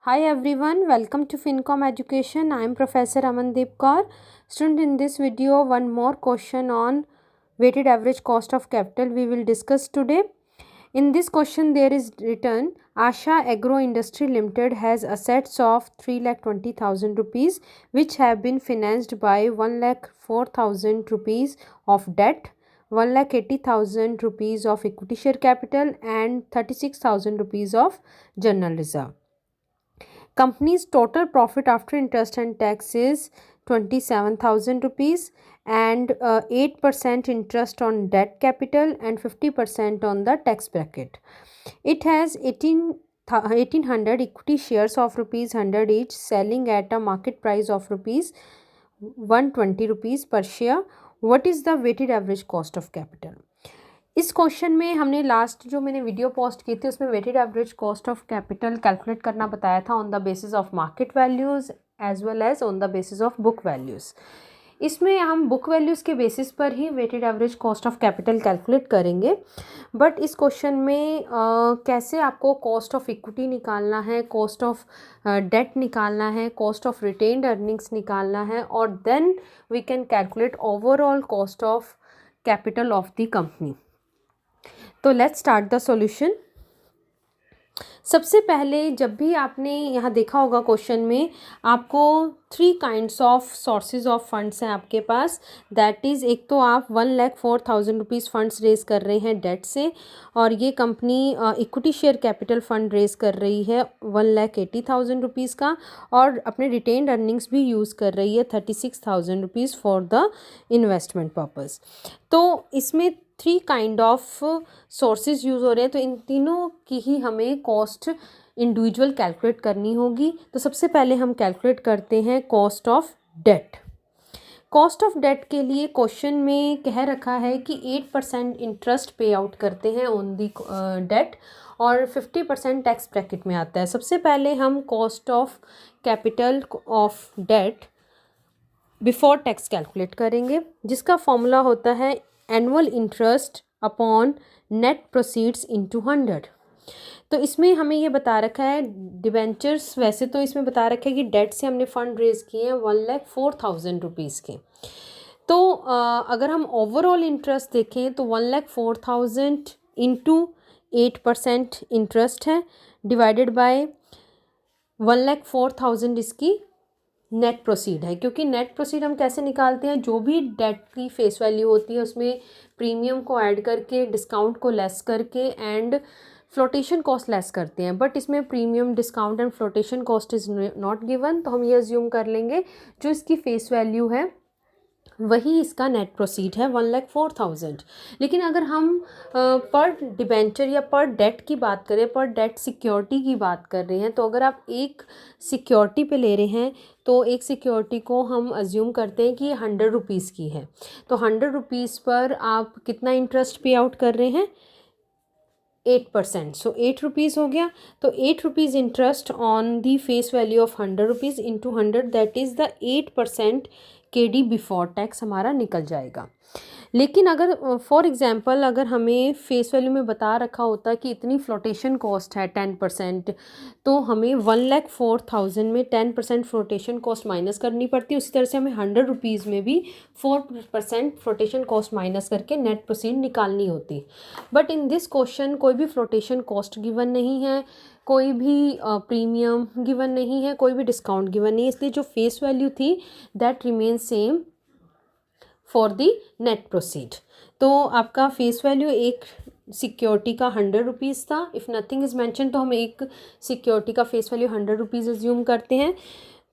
Hi everyone, welcome to Fincom Education. I am Professor Amandeep Kaur. Student, in this video, one more question on weighted average cost of capital we will discuss today. In this question, there is written Asha Agro Industry Limited has assets of 3,20,000 rupees which have been financed by 1,04,000 rupees of debt, 1,80,000 rupees of equity share capital, and 36,000 rupees of general reserve. Company's total profit after interest and tax is 27,000 rupees and 8% interest on debt capital and 50% on the tax bracket. It has 1800 equity shares of rupees 100 each, selling at a market price of rupees 120 rupees per share. What is the weighted average cost of capital? इस question में हमने last जो मैंने video post की थी उसमें weighted average cost of capital calculate करना बताया था on the basis of market values as well as on the basis of book values. इसमें हम बुक वैल्यूज़ के बेसिस पर ही weighted average cost of capital calculate करेंगे। बट इस क्वेश्चन में कैसे आपको कॉस्ट ऑफ इक्विटी निकालना है, कॉस्ट ऑफ डेट निकालना है, कॉस्ट ऑफ रिटेन्ड अर्निंग्स निकालना है और then we can calculate overall cost of capital of the company. तो लेट्स स्टार्ट द सॉल्यूशन। सबसे पहले जब भी आपने यहाँ देखा होगा क्वेश्चन में आपको 3 kinds of sources of funds हैं आपके पास। दैट इज़ एक तो आप 1,04,000 रुपीज़ फंड्स रेज कर रहे हैं डेट से और ये company equity share capital fund raise कर रही है 1,80,000 रुपीज़ का और अपने रिटेन्ड अर्निंग्स भी यूज़ कर रही है 36,000 rupees for the investment purpose. तो इसमें 3 काइंड ऑफ सोर्सेज यूज़ हो रहे हैं, तो इन तीनों की ही हमें कॉस्ट इंडिविजुअल कैलकुलेट करनी होगी। तो सबसे पहले हम कैलकुलेट करते हैं cost of debt. Cost of debt के लिए क्वेश्चन में कह रखा है कि 8% इंटरेस्ट पे आउट करते हैं ऑन दी डेट और 50% टैक्स ब्रैकेट में आता है। सबसे पहले हम cost of capital of debt before tax calculate करेंगे, जिसका फॉर्मूला होता है annual interest upon net proceeds into 100। तो इसमें हमें ये बता रखा है डिबेंचर्स, वैसे तो इसमें बता रखा है कि डेट से हमने फ़ंड रेज़ किए हैं 1,04,000 रुपीज़ के। तो अगर हम ओवरऑल इंटरेस्ट देखें तो 1,04,000 इंटू 8% इंटरेस्ट है डिवाइडेड बाय 1,04,000 इसकी नेट प्रोसीड है। क्योंकि नेट प्रोसीड हम कैसे निकालते हैं, जो भी डेट की फेस वैल्यू होती है उसमें प्रीमियम को ऐड करके, डिस्काउंट को लेस करके एंड फ्लोटेशन कॉस्ट लेस करते हैं। बट इसमें premium, discount and flotation cost is not given, तो हम ये अज्यूम कर लेंगे जो इसकी फेस वैल्यू है वही इसका नेट प्रोसीड है 1,04,000। लेकिन अगर हम पर डिबेंचर या पर डेट की बात करें, पर डेट सिक्योरिटी की बात कर रहे हैं, तो अगर आप एक सिक्योरिटी पे ले रहे हैं तो एक सिक्योरिटी को हम अज्यूम करते हैं कि 100 रुपीज़ की है। तो 100 रुपीज़ पर आप कितना इंटरेस्ट पे आउट कर रहे हैं, 8%। सो 8 रुपीज़ हो गया। तो 8 rupees interest on the face value of 100 rupees into 100, that is the 8% KD before tax हमारा निकल जाएगा। लेकिन अगर फॉर एग्जांपल अगर हमें फेस वैल्यू में बता रखा होता कि इतनी फ्लोटेशन कॉस्ट है 10%, तो हमें 1,04,000 में 10% फ्लोटेशन कॉस्ट माइनस करनी पड़ती। उसी तरह से हमें 100 रुपीज़ में भी 4% फ्लोटेशन कॉस्ट माइनस करके नेट प्रोसीड निकालनी होती। बट इन दिस क्वेश्चन कोई भी फ्लोटेशन कॉस्ट गिवन नहीं है, कोई भी प्रीमियम गिवन नहीं है, कोई भी डिस्काउंट गिवन नहीं है, इसलिए जो फेस वैल्यू थी that remain same for the net proceed. तो आपका फेस वैल्यू एक सिक्योरिटी का 100 रुपीज़ था। इफ़ नथिंग इज़ मेंशन तो हम एक सिक्योरिटी का फेस वैल्यू 100 रुपीज़ अज्यूम करते हैं,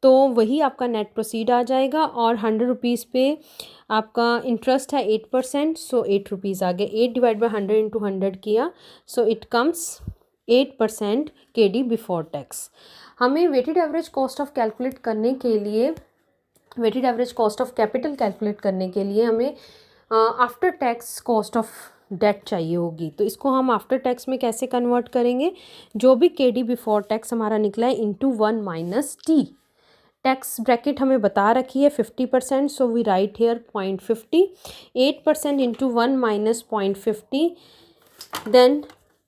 तो वही आपका नेट प्रोसीड आ जाएगा। और 100 रुपीज़ पे आपका इंटरेस्ट है 8%, सो 8 रुपीज़ आ गए। 8 डिवाइड बाई 100 इंटू 100 किया, so it comes 8% KD before tax. हमें weighted average cost of calculate करने के लिए, weighted average cost of capital calculate करने के लिए हमें after tax cost of debt चाहिए होगी। तो इसको हम आफ्टर टैक्स में कैसे कन्वर्ट करेंगे, जो भी KD बिफोर टैक्स हमारा निकला है into 1 minus T। Tax bracket हमें बता रखी है 50%, so we write here 0.50। 8% into 1 minus 0.50, then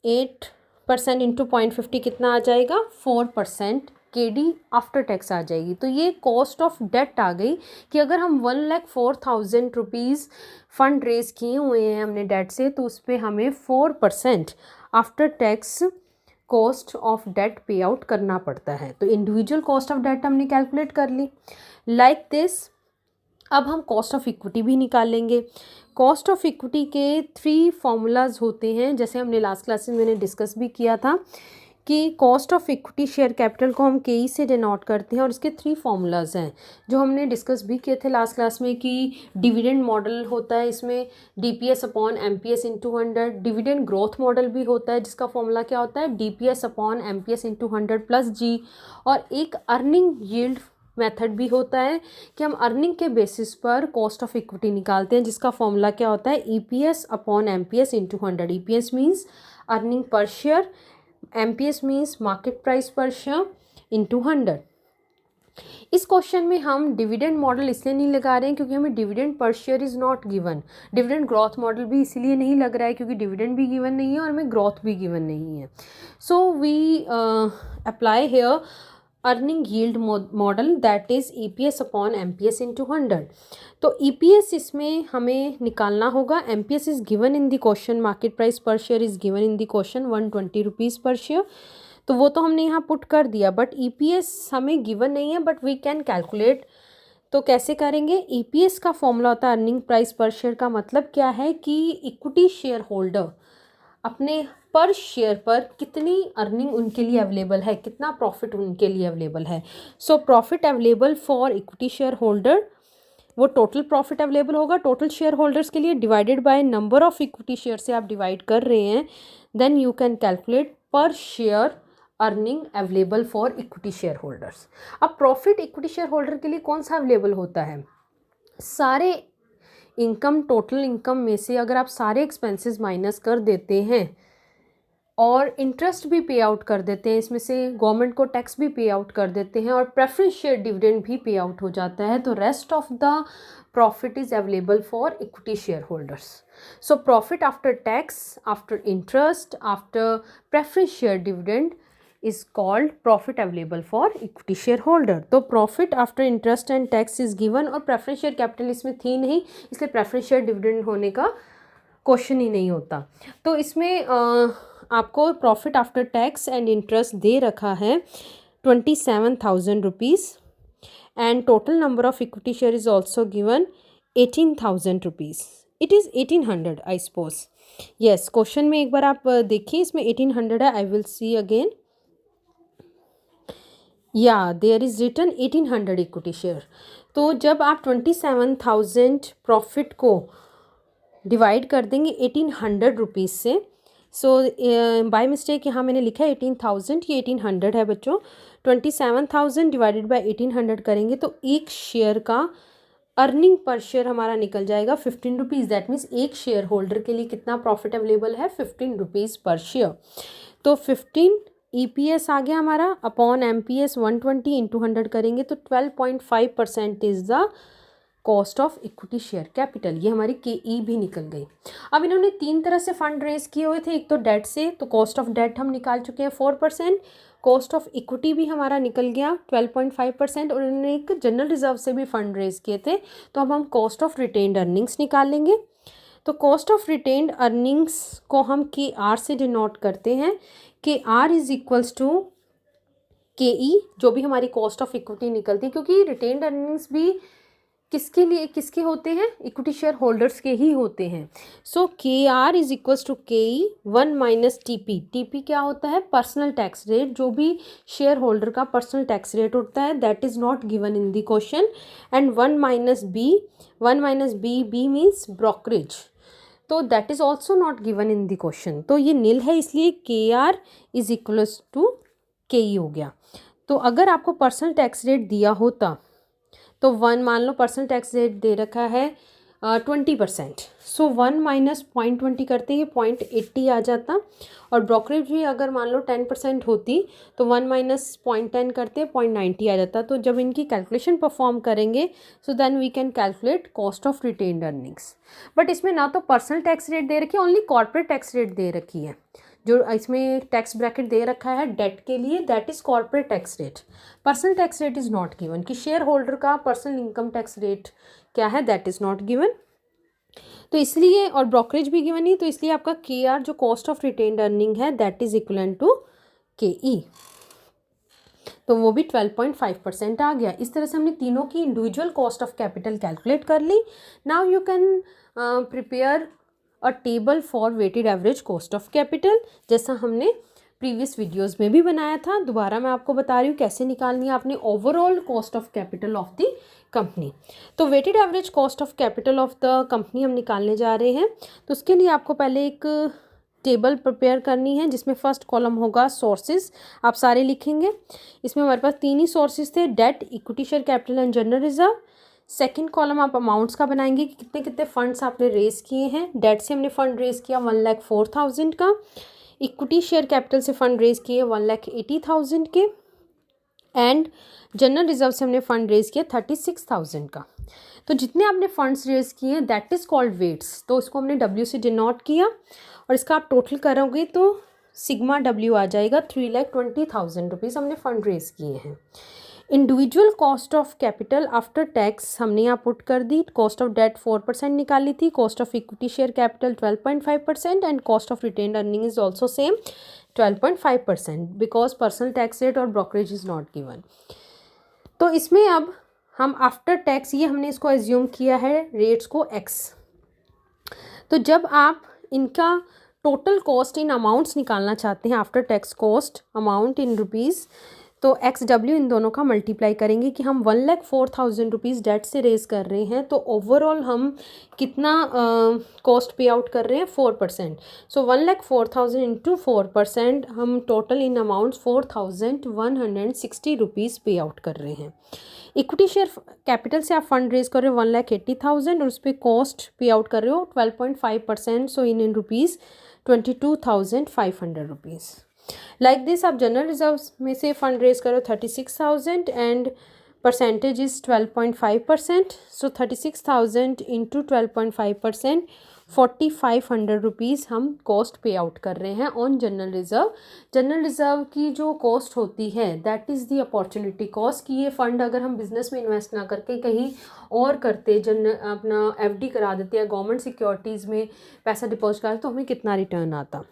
8% into 0.50 कितना आ जाएगा, 4% KD आफ्टर टैक्स आ जाएगी। तो ये कॉस्ट ऑफ डेट आ गई कि अगर हम 1,04,000 रुपीज़ फंड रेज किए हुए हैं हमने डेट से, तो उस पर हमें 4% after tax cost of debt pay out करना पड़ता है। तो इंडिविजुअल कॉस्ट ऑफ डेट हमने कैलकुलेट कर ली लाइक दिस। अब हम कॉस्ट ऑफ इक्विटी भी निकालेंगे। कॉस्ट ऑफ इक्विटी के 3 फॉर्मूलाज होते हैं, जैसे हमने लास्ट क्लास में मैंने डिस्कस भी किया था कि cost of equity share capital को हम KE से डिनोट करते हैं, और इसके 3 फॉर्मूलाज हैं जो हमने डिस्कस भी किए थे लास्ट क्लास में कि डिविडेंड मॉडल होता है, इसमें DPS upon MPS into 100। Dividend growth model भी होता है जिसका फॉर्मूला क्या होता है, DPS upon MPS into 100 plus G। और एक अर्निंग यील्ड मेथड भी होता है कि हम अर्निंग के बेसिस पर कॉस्ट ऑफ इक्विटी निकालते हैं, जिसका फॉर्मूला क्या होता है, EPS upon MPS into 100। EPS means earning per share, MPS means market price per share into 100। इस क्वेश्चन में हम डिविडेंड मॉडल इसलिए नहीं लगा रहे हैं क्योंकि हमें dividend per share is not given. Dividend growth model भी इसीलिए नहीं लग रहा है क्योंकि डिविडेंड भी गिवन नहीं है और हमें ग्रोथ भी गिवन नहीं है। So we apply here earning yield model that is EPS upon MPS into 100। तो EPS इसमें हमें निकालना होगा। MPS is given in the question, market price per share is given in the question 120 rupees per share, तो वो तो हमने यहाँ पुट कर दिया। बट EPS हमें गिवन नहीं है, बट वी कैन कैलकुलेट। तो कैसे करेंगे, EPS का फॉर्मूला होता है अर्निंग प्राइस पर शेयर। का मतलब क्या है कि इक्विटी शेयर होल्डर अपने पर शेयर पर कितनी अर्निंग उनके लिए अवेलेबल है, कितना प्रॉफिट उनके लिए अवेलेबल है। So profit available for equity share holder, वो टोटल प्रॉफिट अवेलेबल होगा टोटल शेयर होल्डर्स के लिए, divided by number of equity share से आप डिवाइड कर रहे हैं, then you can calculate per share earning available for equity share holders. अब प्रॉफिट इक्विटी शेयर होल्डर के लिए कौन सा अवेलेबल होता है, सारे इनकम, टोटल इनकम में से अगर आप सारे एक्सपेंसेस माइनस कर देते हैं और इंटरेस्ट भी पे आउट कर देते हैं, इसमें से गवर्नमेंट को टैक्स भी पे आउट कर देते हैं और प्रेफरेंस शेयर डिविडेंड भी पे आउट हो जाता है, तो rest of the profit is available for equity share holders. So profit after tax, after interest, after preference share dividend is called profit available for equity shareholder। तो profit after interest and tax is given, और preference share capital इसमें थी नहीं, इसलिए preference share dividend होने का question ही नहीं होता। तो इसमें आपको profit after tax and interest दे रखा है 27,000 rupees, and total number of equity share is also given 18,000 rupees. It is 1800 I suppose। yes, question में एक बार आप देखिए, इसमें 1800 है। I will see again। या there is written 1800 equity share. तो जब आप 27,000 प्रॉफिट को डिवाइड कर देंगे 1800 रुपीज़ से, सो बाय मिस्टेक यहाँ मैंने लिखा है 18,000, ये 1800 है बच्चों। 27,000 डिवाइडेड बाय 1800 करेंगे तो एक शेयर का अर्निंग पर शेयर हमारा निकल जाएगा 15 रुपीज़। दैट मीन्स एक शेयर होल्डर के लिए कितना प्रॉफिट अवेलेबल है, 15 रुपीज़ पर शेयर। तो 15 EPS आ गया हमारा अपॉन MPS 120 इंटू 100 करेंगे तो 12.5% is the cost of equity share capital. ये हमारी KE भी निकल गई। अब इन्होंने 3 तरह से फंड रेज किए हुए थे, एक तो डेट से, तो कॉस्ट ऑफ डेट हम निकाल चुके हैं 4%, कॉस्ट ऑफ इक्विटी भी हमारा निकल गया 12.5%, और इन्होंने एक जनरल रिजर्व से भी फंड रेज किए थे। तो अब हम कॉस्ट ऑफ रिटेन्ड अर्निंग्स निकाल लेंगे। तो कॉस्ट ऑफ रिटेन्ड अर्निंग्स को हम KR से डिनोट करते हैं। KR is equals to KE, जो भी हमारी कॉस्ट ऑफ इक्विटी निकलती है, क्योंकि रिटेन्ड अर्निंग्स भी किसके लिए, किसके होते हैं, इक्विटी शेयर होल्डर्स के ही होते हैं। So KR is equals to KE 1 minus TP। TP क्या होता है, पर्सनल टैक्स रेट, जो भी शेयर होल्डर का पर्सनल टैक्स रेट होता है, that is not given in the question. And 1 minus B, 1 minus B means brokerage, तो that is also not given in the question. तो ये नील है, इसलिए KR is equals to KE हो गया। तो अगर आपको पर्सनल टैक्स रेट दिया होता तो 1, मान लो पर्सनल टैक्स रेट दे रखा है 20%, सो 1 माइनस 0.20 करते ही 0.80 आ जाता, और ब्रोकरेज भी अगर मान लो 10% होती तो 1 माइनस 0.10 करते 0.90 आ जाता। तो जब इनकी कैलकुलेशन परफॉर्म करेंगे so then we can calculate cost of retained earnings. But इसमें ना तो पर्सनल टैक्स रेट दे रखी है, ओनली कॉर्पोरेट टैक्स रेट दे रखी है। जो इसमें टैक्स ब्रैकेट दे रखा है डेट के लिए, that is corporate tax rate. Personal tax rate is not given, कि शेयर होल्डर का पर्सनल इनकम टैक्स रेट क्या है, दैट इज़ नॉट गिवन। तो इसलिए, और ब्रोकरेज भी गिवन नहीं, तो इसलिए आपका KR जो कॉस्ट ऑफ रिटेन्ड अर्निंग है that is equivalent to KE, तो वो भी 12.5% आ गया। इस तरह से हमने तीनों की individual cost of capital calculate कर ली। Now you can prepare a table for weighted average cost of capital, जैसा हमने प्रीवियस वीडियोस में भी बनाया था। दोबारा मैं आपको बता रही हूँ कैसे निकालनी है आपने overall cost of capital of the company. तो weighted average cost of capital of the company हम निकालने जा रहे हैं। तो उसके लिए आपको पहले एक टेबल प्रिपेयर करनी है, जिसमें फर्स्ट कॉलम होगा सोर्सेज, आप सारे लिखेंगे। इसमें हमारे पास 3 ही सोर्सेज थे, debt, equity share capital and general reserve. Second column आप अमाउंट्स का बनाएंगे कि कितने कितने फंड्स आपने रेज किए हैं। डेट से हमने फंड रेज किया 1,04,000 का, इक्विटी शेयर कैपिटल से फंड रेज किए 1,80,000 के, एंड जनरल रिजर्व से हमने फंड रेज किया 36,000 का। तो जितने आपने फंड्स रेज किए हैं दैट इज़ कॉल्ड वेट्स, तो इसको हमने W से डिनोट किया, और इसका आप टोटल करोगे तो सिग्मा W आ जाएगा। 3,20,000 रुपीज़ हमने फंड रेज किए हैं। Individual cost of capital after tax हमने यहाँ पुट कर दी। कॉस्ट ऑफ डेट 4% निकाली थी, cost of equity share capital 12.5%, and cost of retained earning is also same 12.5%, because personal tax rate और ब्रोकरेज इज़ नॉट गिवन। तो इसमें अब हम आफ्टर टैक्स, ये हमने इसको एज्यूम किया है रेट्स को X। तो जब आप इनका टोटल कॉस्ट इन अमाउंट्स निकालना चाहते हैं, after tax cost amount in rupees, तो XW इन दोनों का मल्टीप्लाई करेंगे कि हम 1,04,000 रुपीज़ डेट से रेज कर रहे हैं, तो ओवरऑल हम कितना कॉस्ट पे आउट कर रहे हैं, 4%। सो 1,04,000 इंटू 4%, हम टोटल इन अमाउंट्स 4,160 रुपीज़ पे आउट कर रहे हैं। इक्विटी शेयर कैपिटल से आप फंड रेज कर रहे हो 1,80,000, और उस पर कॉस्ट पे आउट कर रहे हो 12.5%, so in rupees 22,500 rupees. Like this आप जनरल रिजर्व में से फंड रेज करो 36,000 and percentage is 12.5%, so 36,000 into 12.5%, 4,500 rupees हम कॉस्ट पे आउट कर रहे हैं on general reserve. General reserve की जो कॉस्ट होती है that is the opportunity cost, कि ये फ़ंड अगर हम बिजनेस में इन्वेस्ट ना करके कहीं और करते, अपना FD करा देते या गवर्नमेंट सिक्योरिटीज़ में पैसा डिपॉजिट कराते, तो हमें कितना रिटर्न आता।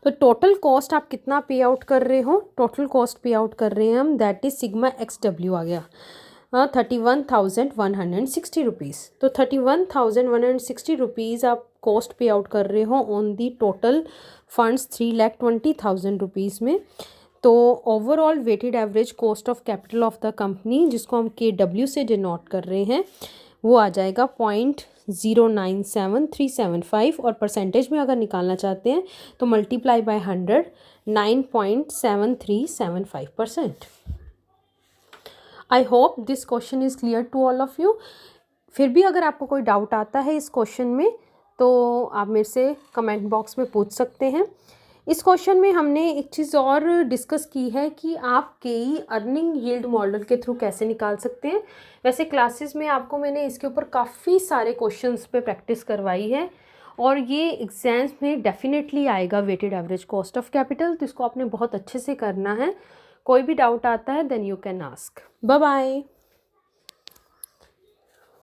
तो टोटल कॉस्ट आप कितना पे आउट कर रहे हो, टोटल कॉस्ट पे आउट कर रहे हैं हम, दैट इज सिग्मा XW आ गया 31,160 रुपीज़। तो 31,160 रुपीज़ आप कॉस्ट पे आउट कर रहे हो on the total funds 3,20,000 rupees में। तो overall weighted average cost of capital of the company, जिसको हम KW से डिनोट कर रहे हैं, वो आ जाएगा 0.097375, और परसेंटेज में अगर निकालना चाहते हैं तो multiply by 100, 9.7375%। I hope this question is clear to all of you. फिर भी अगर आपको कोई डाउट आता है इस क्वेश्चन में तो आप मेरे से कमेंट बॉक्स में पूछ सकते हैं। इस क्वेश्चन में हमने एक चीज़ और डिस्कस की है कि आप KE अर्निंग यील्ड मॉडल के थ्रू कैसे निकाल सकते हैं। वैसे क्लासेस में आपको मैंने इसके ऊपर काफ़ी सारे क्वेश्चंस पे प्रैक्टिस करवाई है, और ये एग्जाम्स में डेफिनेटली आएगा weighted average cost of capital, तो इसको आपने बहुत अच्छे से करना है। कोई भी डाउट आता है then you can ask. Bye bye.